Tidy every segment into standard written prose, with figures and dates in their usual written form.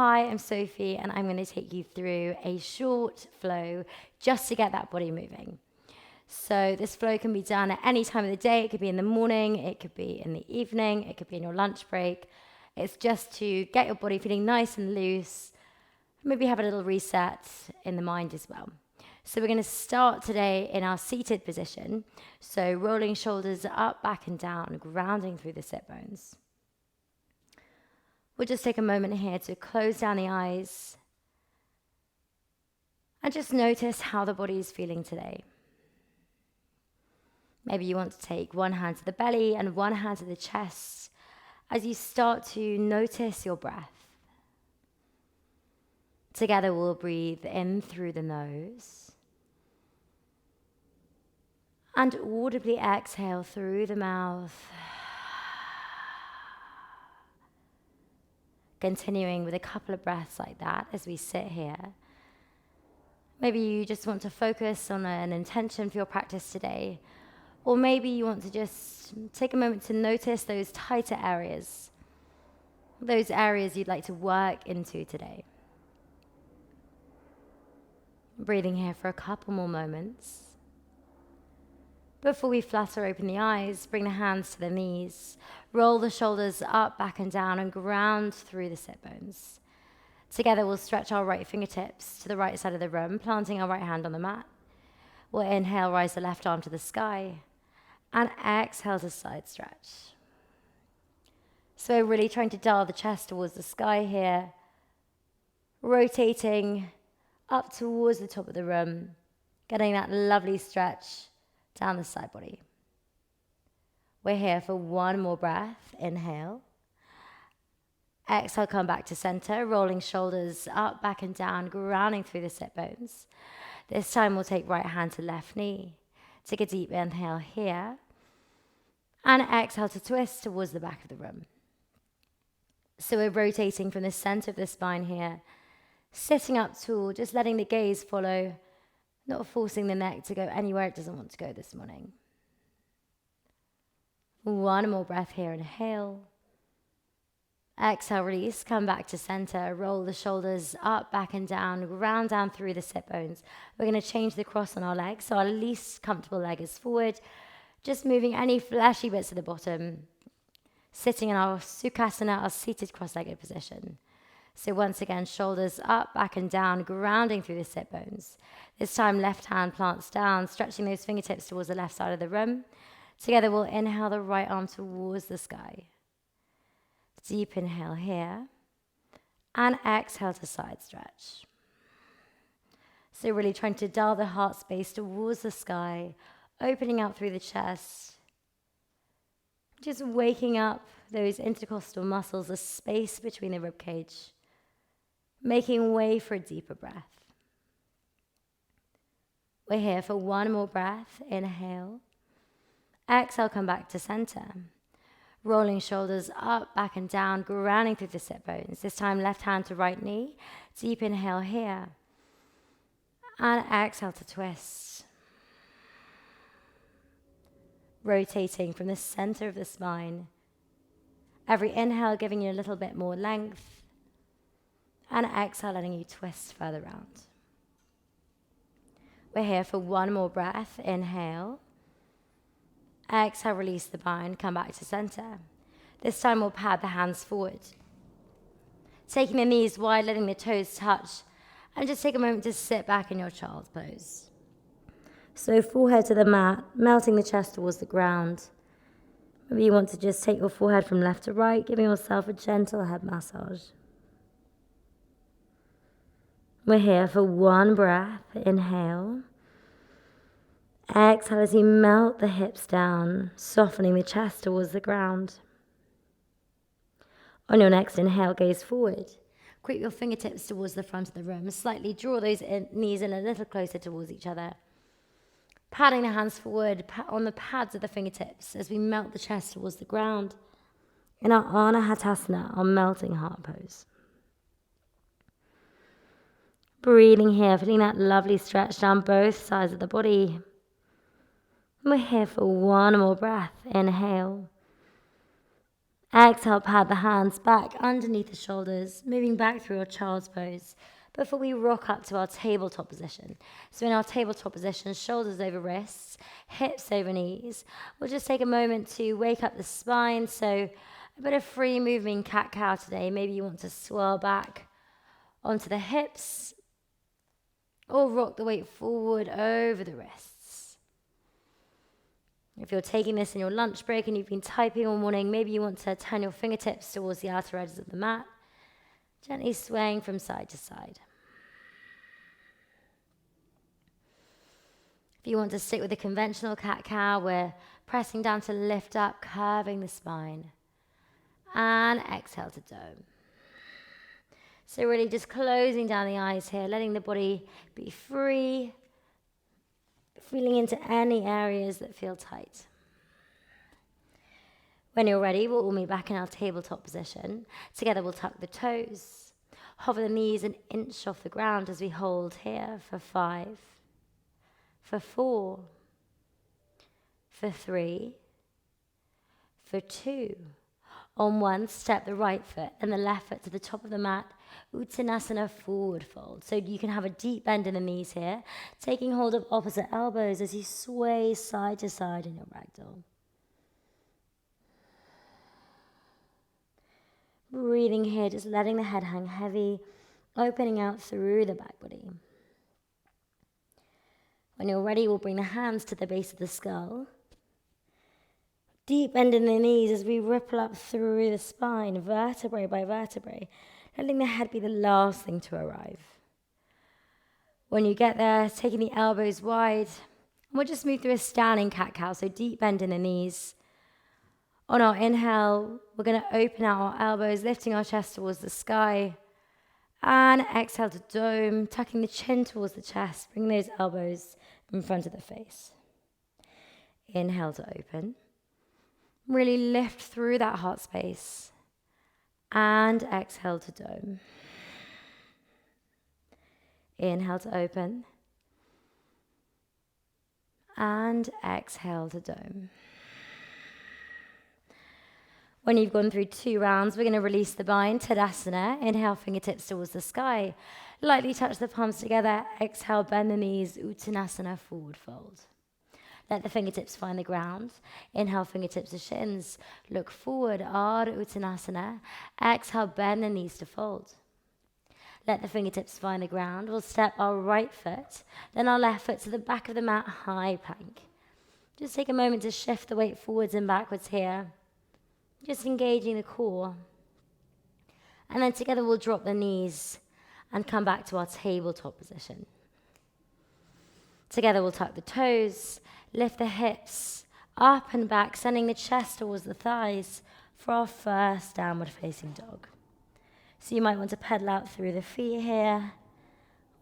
Hi, I'm Sophie, and I'm going to take you through a short flow just to get that body moving. So this flow can be done at any time of the day. It could be in the morning, it could be in the evening, it could be in your lunch break. It's just to get your body feeling nice and loose, maybe have a little reset in the mind as well. So we're going to start today in our seated position. So rolling shoulders up, back and down, grounding through the sit bones. We'll just take a moment here to close down the eyes and just notice how the body is feeling today. Maybe you want to take one hand to the belly and one hand to the chest as you start to notice your breath. Together we'll breathe in through the nose and audibly exhale through the mouth. Continuing with a couple of breaths like that as we sit here. Maybe you just want to focus on an intention for your practice today. Or maybe you want to just take a moment to notice those tighter areas. Those areas you'd like to work into today. Breathing here for a couple more moments. Before we flutter open the eyes, bring the hands to the knees. Roll the shoulders up, back and down and ground through the sit bones. Together we'll stretch our right fingertips to the right side of the room, planting our right hand on the mat. We'll inhale, rise the left arm to the sky. And exhale to side stretch. So we're really trying to dial the chest towards the sky here. Rotating up towards the top of the room. Getting that lovely stretch down the side body. We're here for one more breath. Inhale. Exhale, come back to center, rolling shoulders up, back and down, grounding through the sit bones. This time we'll take right hand to left knee. Take a deep inhale here. And exhale to twist towards the back of the room. So we're rotating from the center of the spine here. Sitting up tall, just letting the gaze follow. Not forcing the neck to go anywhere it doesn't want to go this morning. One more breath here, inhale. Exhale, release, come back to center. Roll the shoulders up, back and down, ground down through the sit bones. We're going to change the cross on our legs, so our least comfortable leg is forward. Just moving any fleshy bits to the bottom. Sitting in our Sukhasana, our seated cross-legged position. So once again, shoulders up, back and down, grounding through the sit bones. This time, left hand plants down, stretching those fingertips towards the left side of the room. Together, we'll inhale the right arm towards the sky. Deep inhale here. And exhale to side stretch. So really trying to dial the heart space towards the sky, opening out through the chest. Just waking up those intercostal muscles, the space between the ribcage. Making way for a deeper breath. We're here for one more breath. Inhale. Exhale, come back to center. Rolling shoulders up, back and down, grounding through the sit bones. This time, left hand to right knee. Deep inhale here. And exhale to twist. Rotating from the center of the spine. Every inhale giving you a little bit more length. And exhale, letting you twist further round. We're here for one more breath. Inhale. Exhale, release the bind, come back to center. This time we'll pad the hands forward. Taking the knees wide, letting the toes touch. And just take a moment to sit back in your child's pose. So forehead to the mat, melting the chest towards the ground. Maybe you want to just take your forehead from left to right, giving yourself a gentle head massage. We're here for one breath. Inhale. Exhale as you melt the hips down, softening the chest towards the ground. On your next inhale, gaze forward. Creep your fingertips towards the front of the room. Slightly draw those knees in a little closer towards each other. Padding the hands forward on the pads of the fingertips as we melt the chest towards the ground in our Anahatasana, our melting heart pose. Breathing here, feeling that lovely stretch down both sides of the body. We're here for one more breath. Inhale. Exhale, pad the hands back underneath the shoulders, moving back through our child's pose before we rock up to our tabletop position. So in our tabletop position, shoulders over wrists, hips over knees. We'll just take a moment to wake up the spine. So a bit of free moving cat-cow today. Maybe you want to swirl back onto the hips or rock the weight forward over the wrists. If you're taking this in your lunch break and you've been typing all morning, maybe you want to turn your fingertips towards the outer edges of the mat, gently swaying from side to side. If you want to stick with the conventional cat-cow, we're pressing down to lift up, curving the spine. And exhale to dome. So really just closing down the eyes here, letting the body be free, feeling into any areas that feel tight. When you're ready, we'll all meet back in our tabletop position. Together we'll tuck the toes, hover the knees an inch off the ground as we hold here for 5, for 4, for 3, for 2. On 1, step the right foot and the left foot to the top of the mat, Uttanasana forward fold. So you can have a deep bend in the knees here, taking hold of opposite elbows as you sway side to side in your ragdoll. Breathing here, just letting the head hang heavy, opening out through the back body. When you're ready, we'll bring the hands to the base of the skull. Deep bend in the knees as we ripple up through the spine, vertebrae by vertebrae, letting the head be the last thing to arrive. When you get there, taking the elbows wide, and we'll just move through a standing cat-cow, so deep bend in the knees. On our inhale, we're going to open out our elbows, lifting our chest towards the sky, and exhale to dome, tucking the chin towards the chest, bringing those elbows in front of the face. Inhale to open. Really lift through that heart space. And exhale to dome. Inhale to open. And exhale to dome. When you've gone through 2 rounds, we're going to release the bind, Tadasana. Inhale, fingertips towards the sky. Lightly touch the palms together. Exhale, bend the knees, Uttanasana, forward fold. Let the fingertips find the ground. Inhale, fingertips to shins. Look forward, Ardha Uttanasana. Exhale, bend the knees to fold. Let the fingertips find the ground. We'll step our right foot, then our left foot to the back of the mat, high plank. Just take a moment to shift the weight forwards and backwards here. Just engaging the core. And then together we'll drop the knees and come back to our tabletop position. Together we'll tuck the toes, lift the hips up and back, sending the chest towards the thighs for our first downward facing dog. So you might want to pedal out through the feet here,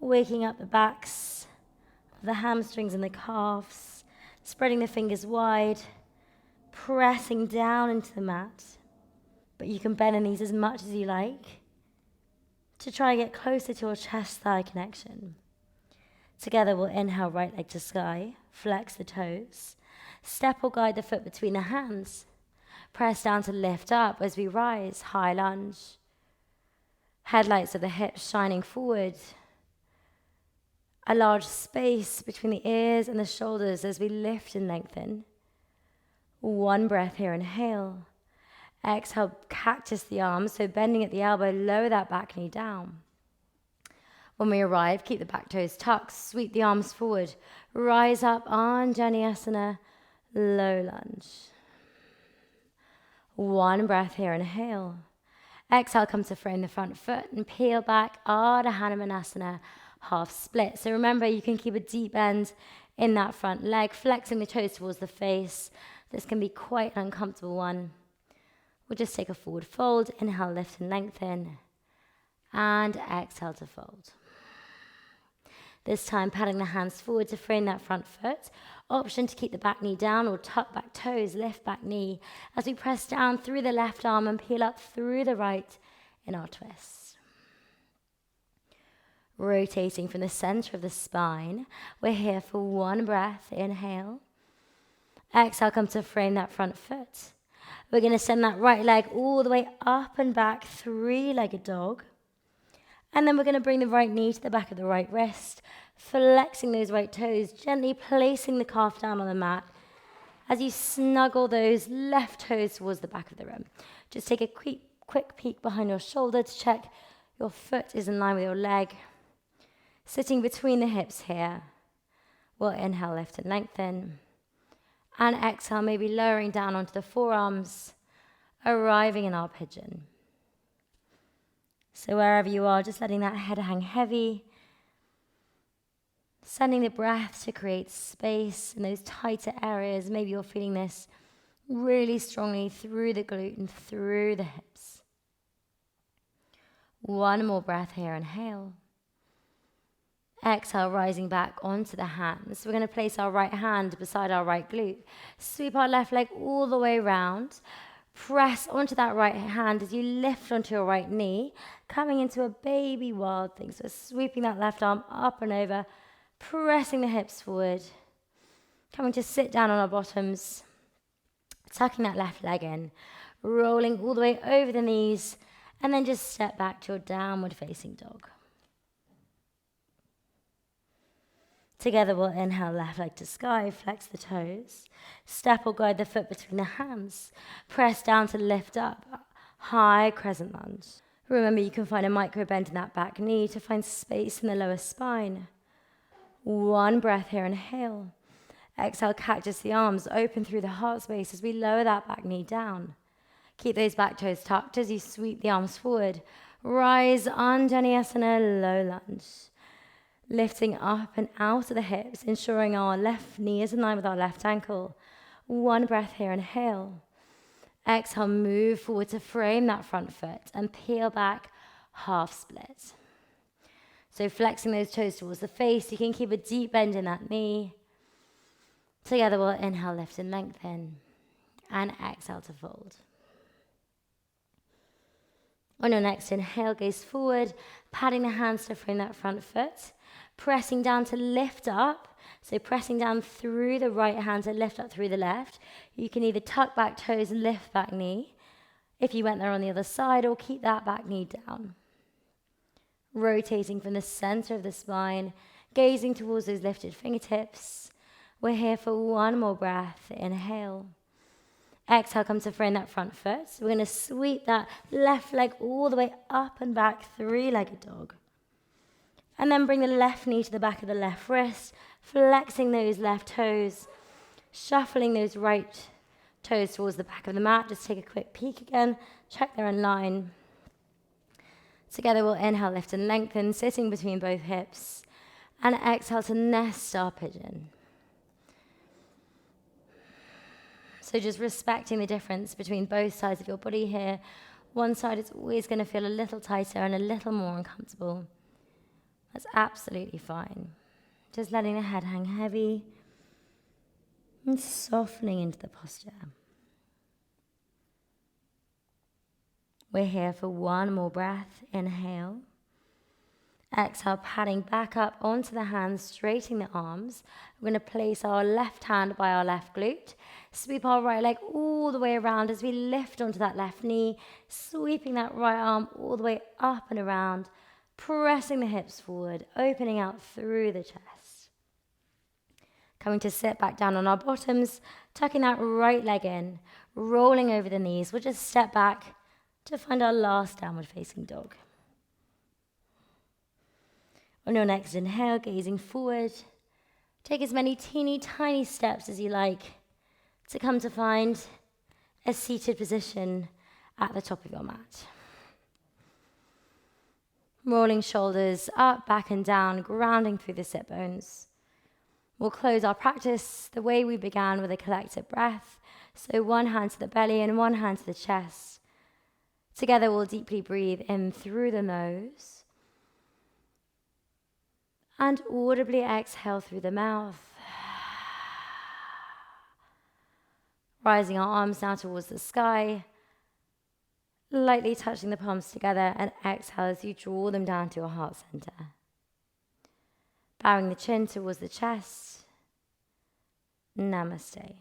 waking up the backs of the hamstrings and the calves, spreading the fingers wide, pressing down into the mat. But you can bend the knees as much as you like to try and get closer to your chest-thigh connection. Together we'll inhale, right leg to sky, flex the toes, step or guide the foot between the hands, press down to lift up as we rise, high lunge. Headlights of the hips shining forward. A large space between the ears and the shoulders as we lift and lengthen. 1 breath here, inhale. Exhale, cactus the arms, so bending at the elbow, lower that back knee down. When we arrive, keep the back toes tucked, sweep the arms forward, rise up, Anjaneyasana, low lunge. 1 breath here, inhale. Exhale, come to frame the front foot and peel back, Ardha Hanumanasana, half split. So remember, you can keep a deep bend in that front leg, flexing the toes towards the face. This can be quite an uncomfortable one. We'll just take a forward fold, inhale, lift and lengthen, and exhale to fold. This time, patting the hands forward to frame that front foot. Option to keep the back knee down or tuck back toes, lift back knee as we press down through the left arm and peel up through the right in our twist. Rotating from the center of the spine. We're here for 1 breath. Inhale. Exhale, come to frame that front foot. We're going to send that right leg all the way up and back, three-legged dog. And then we're going to bring the right knee to the back of the right wrist, flexing those right toes, gently placing the calf down on the mat as you snuggle those left toes towards the back of the room. Just take a quick peek behind your shoulder to check your foot is in line with your leg. Sitting between the hips here. We'll inhale, lift and lengthen. And exhale, maybe lowering down onto the forearms, arriving in our pigeon. So wherever you are, just letting that head hang heavy. Sending the breath to create space in those tighter areas. Maybe you're feeling this really strongly through the glute and through the hips. One more breath here, inhale. Exhale, rising back onto the hands. We're going to place our right hand beside our right glute. Sweep our left leg all the way around. Press onto that right hand as you lift onto your right knee, coming into a baby wild thing. So sweeping that left arm up and over, pressing the hips forward, coming to sit down on our bottoms, tucking that left leg in, rolling all the way over the knees, and then just step back to your downward facing dog. Together we'll inhale, left leg to sky, flex the toes. Step or guide the foot between the hands. Press down to lift up, high crescent lunge. Remember, you can find a micro bend in that back knee to find space in the lower spine. One breath here, inhale. Exhale, cactus the arms, open through the heart space as we lower that back knee down. Keep those back toes tucked as you sweep the arms forward. Rise, Anjaneyasana, low lunge. Lifting up and out of the hips, ensuring our left knee is in line with our left ankle. One breath here, inhale. Exhale, move forward to frame that front foot and peel back, half split. So flexing those toes towards the face, you can keep a deep bend in that knee. Together we'll inhale, lift and lengthen, and exhale to fold. On your next inhale, gaze forward, patting the hands to frame that front foot. Pressing down to lift up, so pressing down through the right hand to lift up through the left. You can either tuck back toes, lift back knee, if you went there on the other side, or keep that back knee down. Rotating from the center of the spine, gazing towards those lifted fingertips. We're here for one more breath. Inhale. Exhale, come to frame that front foot. So we're going to sweep that left leg all the way up and back, three-legged dog. And then bring the left knee to the back of the left wrist, flexing those left toes, shuffling those right toes towards the back of the mat. Just take a quick peek again, check they're in line. Together we'll inhale, lift and lengthen, sitting between both hips. And exhale to nest our pigeon. So just respecting the difference between both sides of your body here. One side is always going to feel a little tighter and a little more uncomfortable. That's absolutely fine. Just letting the head hang heavy and softening into the posture. We're here for one more breath. Inhale. Exhale, patting back up onto the hands, straightening the arms. We're going to place our left hand by our left glute. Sweep our right leg all the way around as we lift onto that left knee, sweeping that right arm all the way up and around, pressing the hips forward, opening out through the chest. Coming to sit back down on our bottoms, tucking that right leg in, rolling over the knees. We'll just step back to find our last downward facing dog. On your next inhale, gazing forward, take as many teeny tiny steps as you like to come to find a seated position at the top of your mat. Rolling shoulders up, back and down, grounding through the sit bones. We'll close our practice the way we began, with a collective breath. So one hand to the belly and one hand to the chest. Together we'll deeply breathe in through the nose and audibly exhale through the mouth. Rising our arms now towards the sky, lightly touching the palms together, and exhale as you draw them down to your heart center. Bowing the chin towards the chest. Namaste.